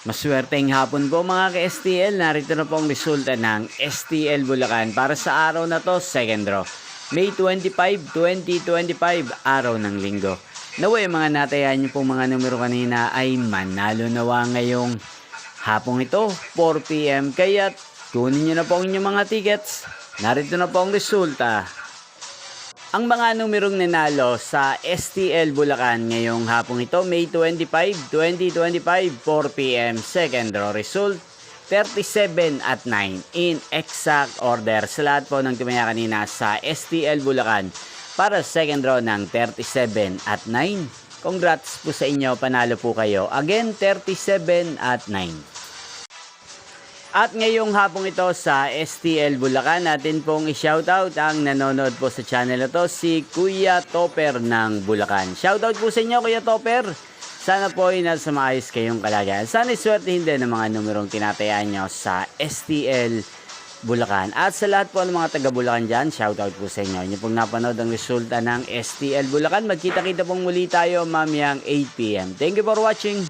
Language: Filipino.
Maswerteng hapon po mga ka-STL. Narito na po ang resulta ng STL Bulacan para sa araw na to, second draw. May 25, 2025, araw ng linggo. Naway mga natayan niyo pong mga numero kanina ay manalo nawa ngayong hapong ito, 4 PM. Kaya kunin niyo na po ang inyong mga tickets. Narito na po ang resulta. Ang mga numerong nanalo sa STL Bulacan ngayong hapong ito, May 25, 2025, 4 PM, second draw result, 37 at 9 in exact order sa lahat po ng tumaya kanina sa STL Bulacan para sa second draw ng 37 at 9. Congrats po sa inyo, panalo po kayo. Again, 37 at 9. At ngayong hapong ito sa STL Bulacan, natin pong i-shoutout ang nanonood po sa channel na to, si Kuya Topper ng Bulacan. Shoutout po sa inyo, Kuya Topper. Sana po ay nasa maayos kayong kalagayan. Sana iswertehin din ng mga numerong tinatayaan nyo sa STL Bulacan. At sa lahat po ng mga taga Bulacan dyan, shoutout po sa inyo. Inyo pong napanood ang resulta ng STL Bulacan. Magkita-kita pong muli tayo mamayang 8 PM. Thank you for watching.